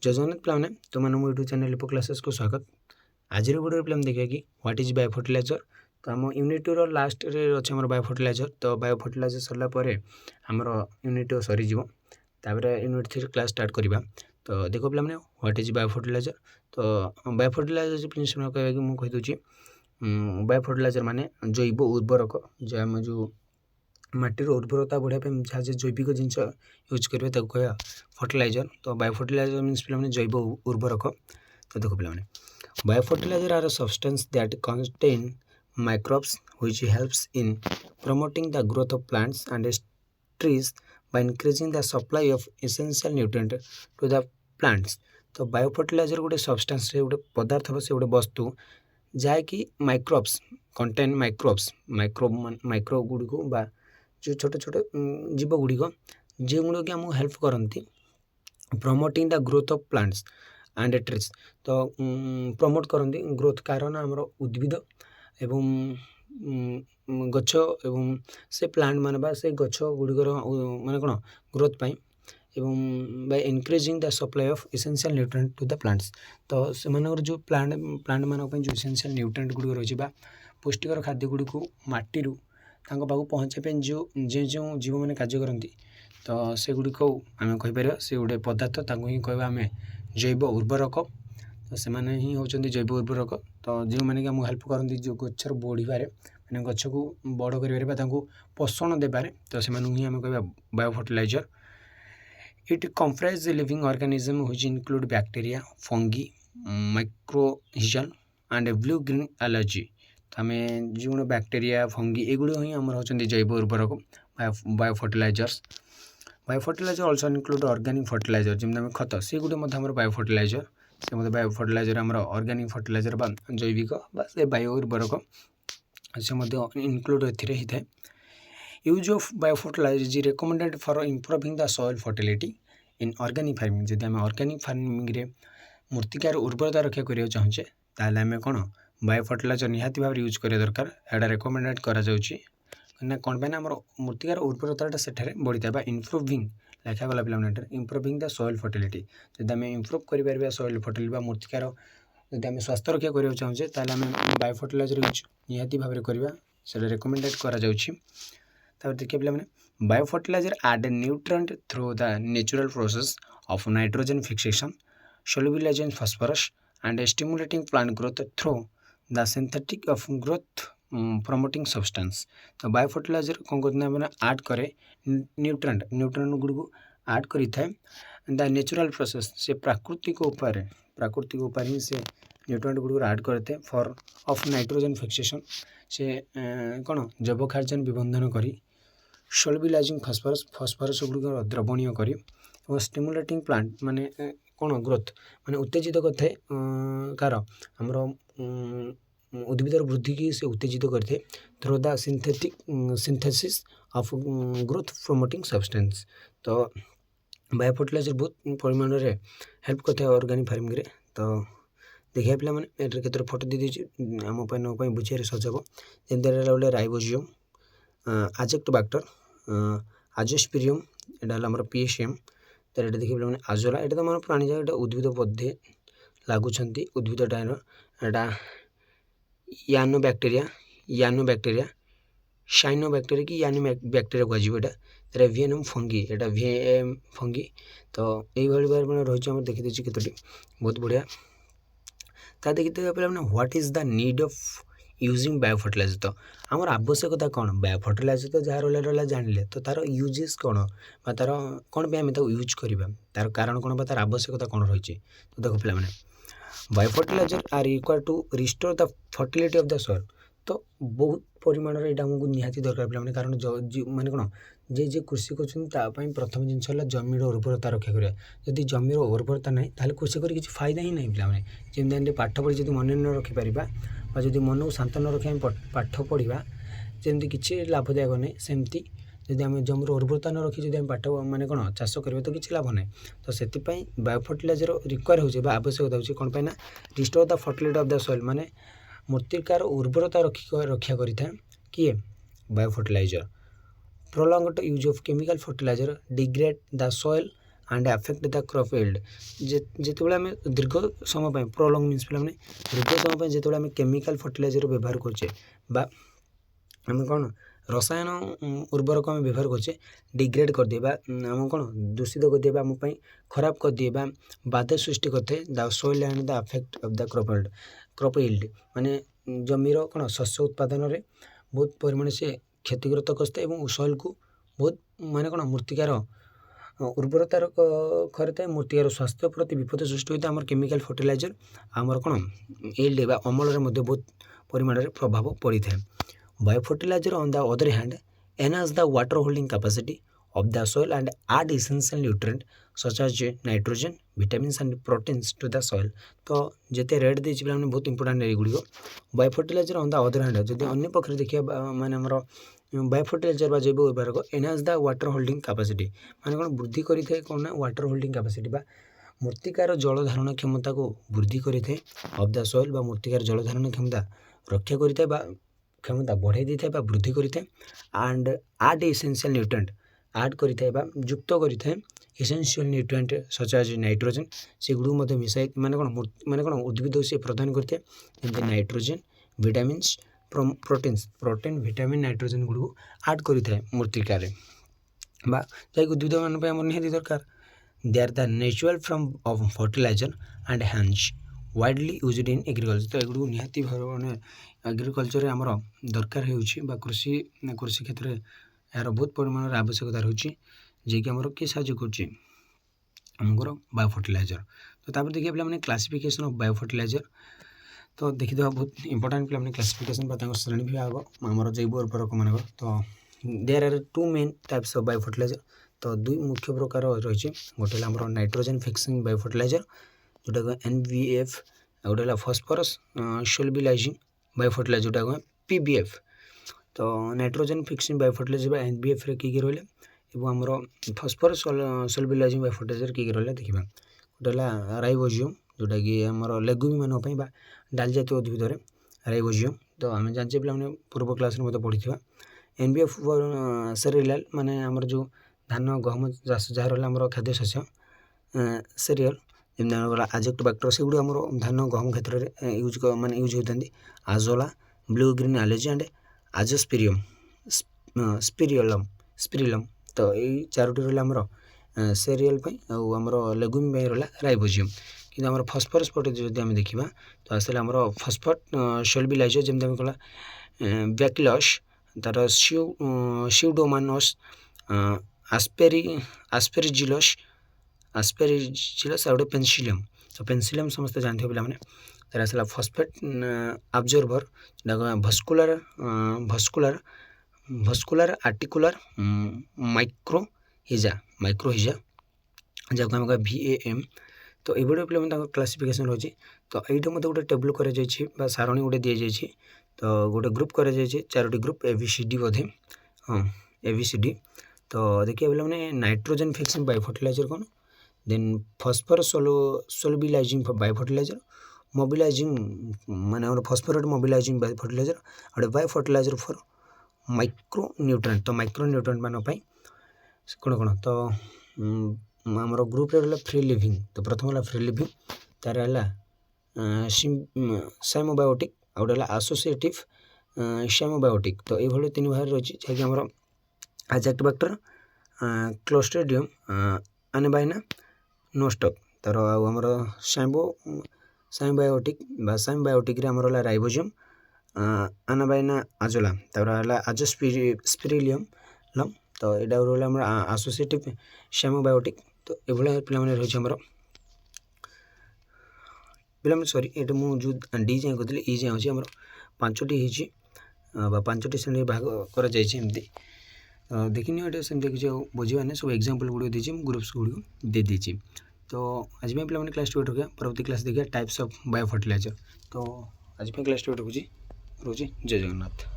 जय जगन्नाथ पिलाने तुम यूट्यूब चैनल लिपो क्लासेस को स्वागत। आज वीडियो पे देखिए कि व्हाट इज बायो फर्टिलाइजर। तो आम यूनिट 2 लास्ट रे अच्छे आम बायो फर्टिलाइजर। तो बायो फर्टिलाइजर सरला आमर यूनिट 2 सरीज यूनिट 3 क्लास स्टार्ट करवा। तो देखो पे व्हाट इज बायो फर्टिलाइजर। तो बायो फर्टिलाइजर प्रिंसिपल कह कि मुझे कहीदे बायो फर्टिलाइजर माने जैव उर्वरक जो आम जो माटीर उर्वरता बढ़ाया जहाँ जैविक जिनस यूज करेंगे कह फर्टिलाइजर। तो बायो फर्टिलाइजर मीन्स पे जैव उर्वरक। तो देखो पे bio fertilizer are substance that contain microbes which helps in promoting the growth of plants and trees by increasing the supply of essential nutrient to the plants। तो bio fertiliser गोटे substance गोटे पदार्थ से गोटे वस्तु जहाँकि माइक्रोब्स कंटेन माइक्रो गुड़ी को जो छोटे छोटे जीव गुड़िक जो गुड़िक आमको हेल्प करती promoting the growth of plants and trees. तो प्रमोट करती ग्रोथ कारण आमर उद्भिद एवं गछ एवं से प्लांट मान से गछ गुड़िकर माने कौन ग्रोथ पाई एवं by increasing the supply of essential nutrient to the plants. तो से जो प्लांट मान जो एसेंशियल न्यूट्रिएंट गुड़िक रही पुष्टिकर खाद्य गुड़ी को माटी पाखु पहुँचापी जो जो जीव मैंने कार्य करती तो से गुड़िक आम कहीपर से गोटे पदार्थ ही कहवा आम जैव उर्वरक। तो से ही होती जैव उर्वरक। तो जो मैंने कि आमको हेल्प करती जो गचर बढ़वे मैंने गच को बड़ कर पोषण देवे तो से ही आम कह bio fertiliser. It comprise living organism which include bacteria fungi mycorrhizal and blue green algae. तो आम जो बैक्टीरिया फंगी एगुड़ ही आम होती जैव उर्वरक bio fertilizers. Bio fertilizer also include organic fertilizer जमी खत से गुटे बायो फर्टिलाइजर से बायो फर्टिलाइजर आम ऑर्गेनिक फर्टिलाइजर जैविक से बायो उर्वरक से इनक्लूड होता है। Use of bio fertilizer is recommended for improving the soil fertility in organic farming. जब आम ऑर्गेनिक फार्मिंग रे मूर्तिकार उर्वरता रक्षा करा चाहूचे ताल आम कौन बायो फर्टिलाइजर निहाती भाव यूज करा दरकार। एटा रिकमेंडेड करा ना कौन पे आम मूर्तिकार उर्वरता से बढ़ी था इम्प्रूविंग लिखा गला पे इम्प्रूविंग द सॉइल फर्टिलिटी। जब आम इम्प्रूव कर सॉइल फर्टिलिटी मूर्तिकार जब आम स्वास्थ्य रक्षा करा चाहूचे ताल आम बायो फर्टिलाइजर यूज निहाती भाव करवा से रिकमेंडेड करा। देखिए पे bio fertilizer add nutrient through the natural process of nitrogen fixation solubilizing in phosphorus and stimulating plant growth through the synthetic of growth promoting substance। तो बायो फर्टिलाइजर कौन करते हैं आड करे न्यूट्रिएंट गुड़ को आड करी थाए द नेचुरल प्रोसेस से प्राकृतिक उपाय ही से न्यूट्रिएंट गुड़ आड करते हैं फॉर ऑफ नाइट्रोजन फिक्सेशन से कौन जैव खार्जन विबंधन करी solubilizing फॉस्फोरस गुड़ द्रवणीय करी और स्टिमुलेटिंग प्लांट माने कौन ग्रोथ माने उत्तेजित करते कार आमर उद्भिदर वृद्धि की से उत्तेजित करते through the synthesis of growth promoting substance. तो बायो फर्टिलाइजर बहुत परिमाण रे हेल्प करते हैं ऑर्गेनिक फार्मिंग रे। तो देखिए पे मैंने केत फोटो दे दीजिए आम बुझे सजग जमी गोटे राइबोजियम आजेक्टोबैक्टर आजोस्पिरियम एटा आम PSM। तो ये देखिए पे आजोला ये तो मैं प्राणी जाए उद्भिद पद्धे लगुंट उद्भिद टाइम एटा यानो बैक्टेरिया साइनो बैक्टेरिया कि यानो बैक्टेरिया कह VNM फंगी एटा VM फंगी। तो यही भाई रही देखी दीजिए केतोटी बहुत बढ़िया। ता देखते पे what is the need of using bio fertilizer. तो आमर आवश्यकता कौन बायो फर्टिलाइजर तो जहाँ रहा जानिले तो तार यूजेस कौन तार कौन पे आम यूज करवा तार कारण कौन तार आवश्यकता कौन रही। तो देखो पे bio fertilizer are required to restore the fertility of the soil. तो बहुत परिमाण ये आमको निहाती दरकार पे कारण माने कौन जे कृषि कर प्रथम जिनस जमीर उर्वरता रक्षा करा। जदि जमीर उर्वरता ना ताल कृषि कर किसी फायदा ही नहीं पे जमी पाठ पढ़ी जब मन न रखिपर जदि मन को शांत न रखी पाठ पढ़ा जमी किसी लाभदायक नहीं सेमती जदि आम जमीर उर्वरता न रखी जब पाठ माने कौन चाष करेंगे तो किसी लाभ नहीं। तो से बायो फर्टिलाइजर रिक्वायर हो आवश्यकता हो कौन पे restore the fertility of the soil माने मूर्तिकार उर्वरता रक्षा करें किए bio fertilizer. Prolonged use of chemical fertilizer degrade the soil and affect the crop yield जिते आम दीर्घ समय प्रोलॉन्ग मीन्स पे दीर्घ समय जो आम केमिकल फर्टिलाइजर व्यवहार करछे बा आम कौन रसायन उर्वरक आम व्यवहार करछे डिग्रेड कर दिए आम कौन दूषित कर दिए आम खराब कर दिए बाधा सृष्टि करते the soil and the affect of the crop yield माने जमीर कौन शस्य उत्पादन में बहुत परिमाण से क्षतिग्रस्त करते सॉइल को बहुत माने कौन मृत्तिकार उर्वरतार करे मृत्तिकार स्वास्थ्य प्रति विपद सृष्टि होता है केमिकल फर्टिलाइजर आमर कौन यील्ड अमल में बहुत परिमाण में प्रभाव पड़ी था bio fertiliser on the other hand enhance the water holding capacity of the soil and add essential nutrient such as nitrogen, vitamins and proteins to the soil। तो जिते रेड देछि पे हमने बहुत इंपोर्टेंट है गुड़िको bio fertiliser on the other hand जदि अन्य पक्ष देखिए माने हमर बायो फर्टिलाइजर बा जैव उर्वरक enhance the water holding capacity माने कोन वृद्धि करि थे कोन वाटर होल्डिंग कैपेसिटी बा मृत्तिकार जल धारण क्षमता को वृद्धि करि थे ऑफ द सॉइल बा मृत्तिकार जल धारण क्षमता रक्षा करि थे बा क्षमता बढ़ाई दी थे बा वृद्धि करि थे and add essential nutrient add करें युक्त करें essential nutrient such as nitrogen से गुड़ मिसाई माने कौन उद्भिद से प्रदान करते जमी nitrogen vitamins protein vitamin nitrogen गुड़ आड करें मृत्तिकार उद्भिद मान निहाती दरकार they are the natural from of fertilizer and hence widely used in agriculture तो एगुड़ निहाती भाव एग्रीकल्चर आमर दरकार हो कृषि क्षेत्र में यार बहुत परिमाण आवश्यकता रही कि आमर किए साहय करमर बायो फर्टिलाइजर तो तापर देखिए पे क्लासिफिकेशन ऑफ बायो फर्टिलाइजर तो देखीद बहुत इंपोर्टेंट पे क्लासिफिकेशन श्रेणी विभाग आमर जैव उर्वरक मान तो there are two main types of bio fertilizer तो दुई मुख्य प्रकार रही गोटे आमर नाइट्रोजन फिक्सिंग बायो फर्टिलाइजर जोटा NPF गोटे फॉस्फोरस सोल्युबलाइजिंग बायो फर्टिलाइजर जोटा PBF तो nitrogen fixing bio fertilizer NPF रे किए रहा आमर फॉस्फोरस सोल्युबलाइजिंग बायो फर्टिलाइजर किए रहा देखा गोटे राइबोजियम जोटा कि आमर लेगुमी मान डाल जातीय उद्भिद राइबोजियम तो आम जानचे पे पूर्व क्लास में पढ़ी NPF सेरियल माने आमर जो धान गहम चाष जहाँ रहा आमर खाद्य शस्य सेरियल जमी आजेक्ट बैक्टर से गुड़ आम धान गहम क्षेत्र में यूज माने यूज होता Azolla blue green algae and Azospirillum spirillum तो यही चारोटी रहा आमर सेरियल आमर लेगुम रहा राइबोजियम कि आम फॉस्फोरस पटे जो आम देखा तो आसला आमर फॉस्फेट सोल्युबलाइजर जमी आम कला बैक्लस तार स्यूडोमोनास आस्पेरिजिलस आ गए पेंसिलियम तो पेंसिलियम समस्त जानते पे तार आसला फॉस्फेट अब्जर्वर भस्कुलर आर्टिकुलर माइक्रोहिजा जहाँ आम VAM तो ये पे क्लासिफिकेशन रही तो ये मत गोटे टेबुल कर सारणी गोटे दी जाइए तो गोटे ग्रुप कर चारोटी ग्रुप ABCD बोधे हाँ ABCD तो देखिए पे नाइट्रोजन फिक्सिंग बायो फर्टिलाइजर कौन then phosphorus solubilizing bio fertilizer mobilizing माने फॉस्फोरेट मोबिलाइजिंग बायो फर्टिलाइजर और bio fertilizer for micro nutrient तो माइक्रो न्यूट्रिएंट मान कौन तो आमर ग्रुप रहा फ्री लिविंग तो प्रथम है फ्री लिविंग तार है साइमोबायोटिक आउट है एसोसिएटिव साइमोबायोटिक तो ये तीन भाग रही जहाँकि आमर आजेक्ट बैक्टर क्लोस्ट्रिडियम आनेबाइना नोस्टक तार आमर साइमोबायोटिक साइमोबायोटिक आमर है राइबोजियम आनाबाइना आजोला तार है आजोस्पिरिलियम तो यहाँ रहा एसोसिएटिव साइमोबायोटिक तो ये पे रही पे सॉरी ये मुझे डी जाए कहती ई जाए अच्छी आम पांचटी हो पांचटी श्रेणी भाग कर देखनी ये सेमती किसी बुझे सब एग्जाम्पल गुड़ देती ग्रुप्स गुड़ दे देती तो आज पे क्लास 2 रखा परवर्ती क्लास देखिए टाइप्स ऑफ बायो फर्टिलाइजर तो आज क्लास 2 रखुच्छी रोचे जय जगन्नाथ।